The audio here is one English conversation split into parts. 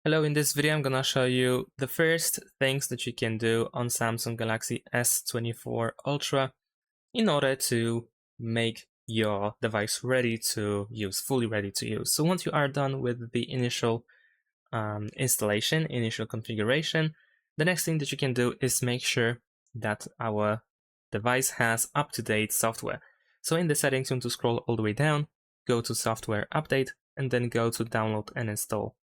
Hello, in this video I'm gonna show you the first things that you can do on Samsung Galaxy S24 Ultra in order to make your device ready to use, fully ready to use. So once you are done with the initial installation, initial configuration, the next thing that you can do is make sure that our device has up-to-date software. So in the settings, you want to scroll all the way down, go to software update, and then go to download and install.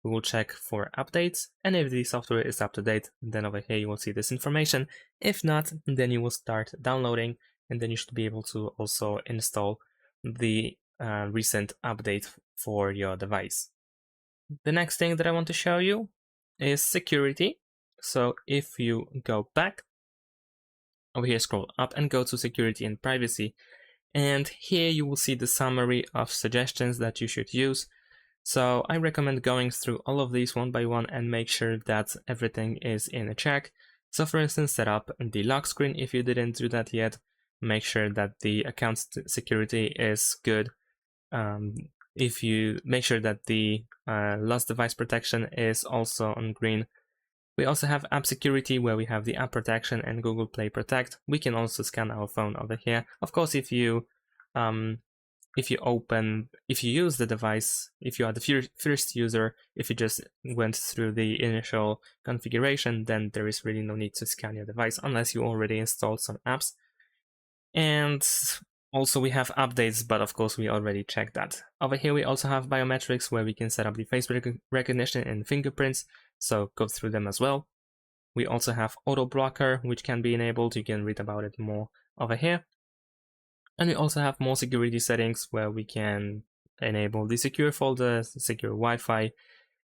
We will check for updates, and if the software is up to date, then over here you will see this information. If not, then you will start downloading, and then you should be able to also install the recent update for your device. The next thing that I want to show you is security. So if you go back over here, scroll up and go to security and privacy, and here you will see the summary of suggestions that you should use. So I recommend going through all of these one by one and make sure that everything is in a check. So for instance, set up the lock screen if you didn't do that yet. Make sure that the account security is good. If you make sure that the lost device protection is also on green. We also have app security where we have the app protection and Google Play Protect. We can also scan our phone over here. Of course, if you use the device, if you are the first user, if you just went through the initial configuration, then there is really no need to scan your device unless you already installed some apps. And also we have updates, but of course we already checked that. Over here we also have biometrics where we can set up the face recognition and fingerprints, so go through them as well. We also have auto blocker, which can be enabled. You can read about it more over here. And we also have more security settings where we can enable the secure folder, secure Wi-Fi,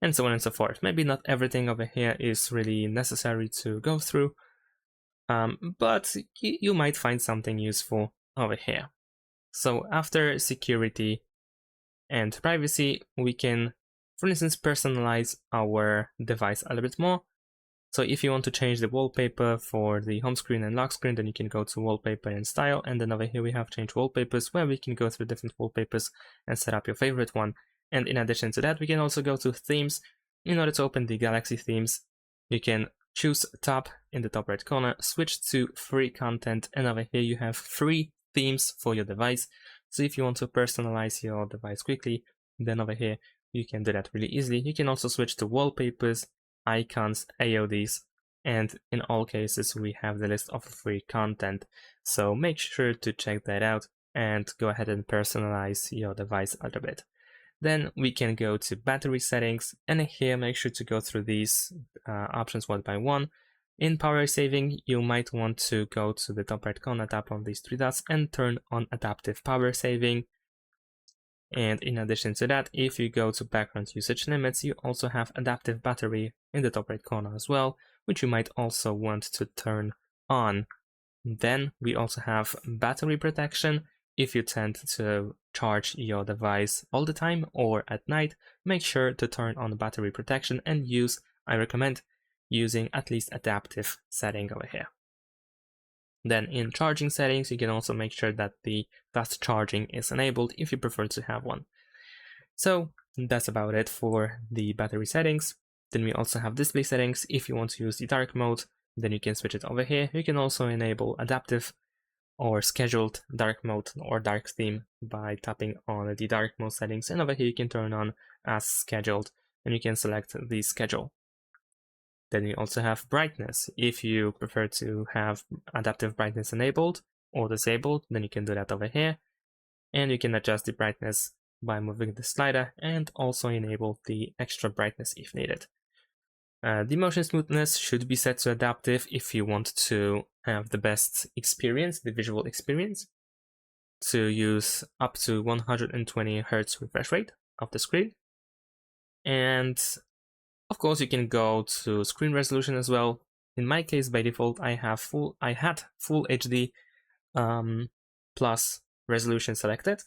and so on and so forth. Maybe not everything over here is really necessary to go through, but you might find something useful over here. So after security and privacy, we can, for instance, personalize our device a little bit more. So if you want to change the wallpaper for the home screen and lock screen, then you can go to wallpaper and style, and then over here we have change wallpapers where we can go through different wallpapers and set up your favorite one. And in addition to that, we can also go to themes. In order to open the Galaxy themes, you can choose tab in the top right corner, switch to free content, and over here you have free themes for your device. So if you want to personalize your device quickly, then over here you can do that really easily. You can also switch to wallpapers, icons, AODs, and in all cases we have the list of free content. So make sure to check that out and go ahead and personalize your device a little bit. Then we can go to battery settings, and here make sure to go through these options one by one. In power saving, you might want to go to the top right corner, tap on these three dots and turn on adaptive power saving. And in addition to that, if you go to background usage limits, you also have adaptive battery in the top right corner as well, which you might also want to turn on. Then we also have battery protection. If you tend to charge your device all the time or at night, make sure to turn on battery protection and I recommend using at least adaptive setting over here. Then in charging settings, you can also make sure that the fast charging is enabled if you prefer to have one. So that's about it for the battery settings. Then we also have display settings. If you want to use the dark mode, then you can switch it over here. You can also enable adaptive or scheduled dark mode or dark theme by tapping on the dark mode settings, and over here you can turn on as scheduled and you can select the schedule. Then you also have brightness. If you prefer to have adaptive brightness enabled or disabled, then you can do that over here, and you can adjust the brightness by moving the slider and also enable the extra brightness if needed. The motion smoothness should be set to adaptive if you want to have the best experience, the visual experience, to use up to 120 Hz refresh rate of the screen. And of course you can go to screen resolution as well. In my case, by default, I had full HD plus resolution selected.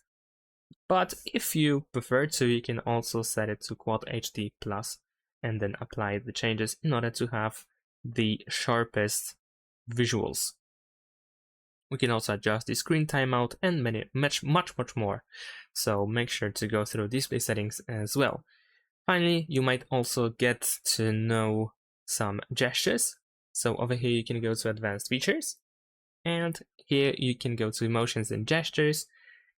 But if you prefer to, you can also set it to Quad HD plus and then apply the changes in order to have the sharpest visuals. We can also adjust the screen timeout and much more. So make sure to go through display settings as well. Finally, you might also get to know some gestures. So over here you can go to advanced features, and here you can go to motions and gestures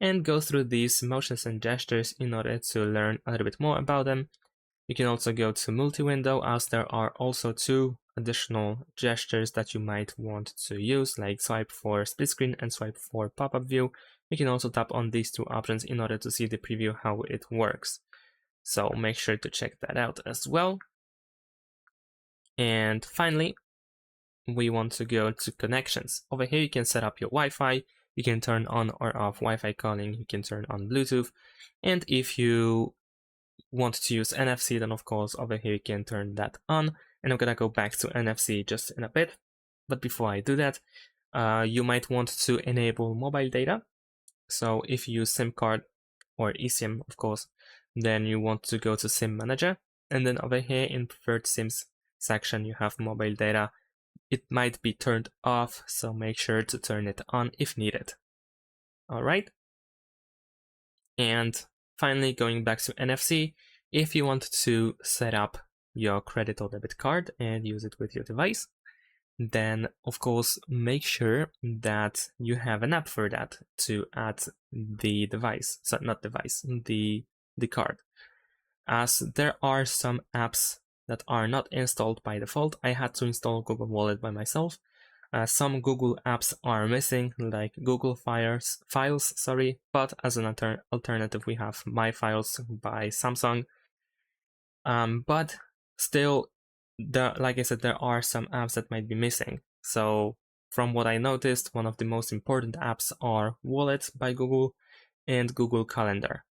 and go through these motions and gestures in order to learn a little bit more about them. You can also go to multi-window, as there are also 2 additional gestures that you might want to use, like swipe for split screen and swipe for pop-up view. You can also tap on these 2 options in order to see the preview how it works. So make sure to check that out as well. And finally, we want to go to connections. Over here you can set up your Wi-Fi, you can turn on or off Wi-Fi calling, you can turn on Bluetooth, and if you want to use NFC, then of course over here you can turn that on. And I'm gonna go back to NFC just in a bit, but before I do that, you might want to enable mobile data. So if you use SIM card or eSIM, of course, then you want to go to SIM manager, and then over here in preferred SIMs section you have mobile data. It might be turned off, so make sure to turn it on if needed. All right. And finally, going back to NFC, if you want to set up your credit or debit card and use it with your device, then of course make sure that you have an app for that to add the device, so not device, the card. As there are some apps that are not installed by default, I had to install Google Wallet by myself. Some Google apps are missing, like Google Files, but as an alternative we have My Files by Samsung. But still, like I said, there are some apps that might be missing. So from what I noticed, one of the most important apps are Wallet by Google and Google Calendar.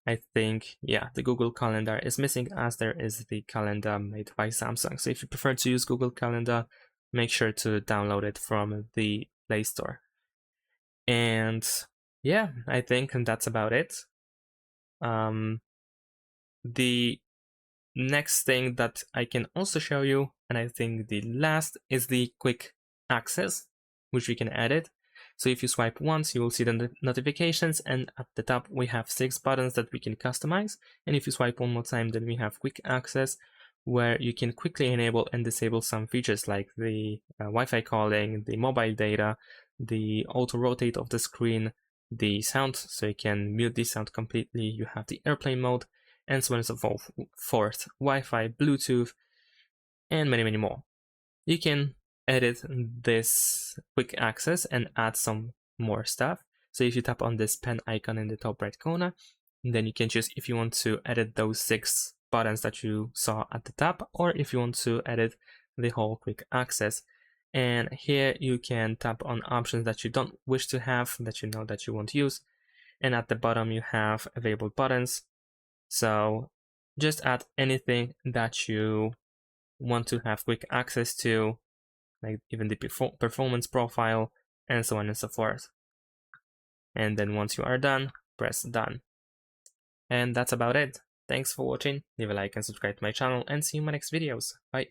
I think, yeah, the Google Calendar is missing, as there is the calendar made by Samsung. So if you prefer to use Google Calendar, make sure to download it from the Play Store. And yeah, I think that's about it. The next thing that I can also show you, and I think the last, is the quick access, which we can edit. So if you swipe once, you will see the notifications, and at the top we have 6 buttons that we can customize. And if you swipe one more time, then we have quick access, where you can quickly enable and disable some features like the Wi-Fi calling, the mobile data, the auto rotate of the screen, the sound, so you can mute the sound completely. You have the airplane mode, and so on and so forth, Wi-Fi, Bluetooth, and many more. You can edit this quick access and add some more stuff. So if you tap on this pen icon in the top right corner, then you can choose if you want to edit those 6 buttons that you saw at the top, or if you want to edit the whole quick access. And here you can tap on options that you don't wish to have, that you know that you won't use. And at the bottom you have available buttons. So just add anything that you want to have quick access to, like even the performance profile, and so on and so forth. And then once you are done, press done. And that's about it. Thanks for watching, leave a like and subscribe to my channel, and see you in my next videos. Bye.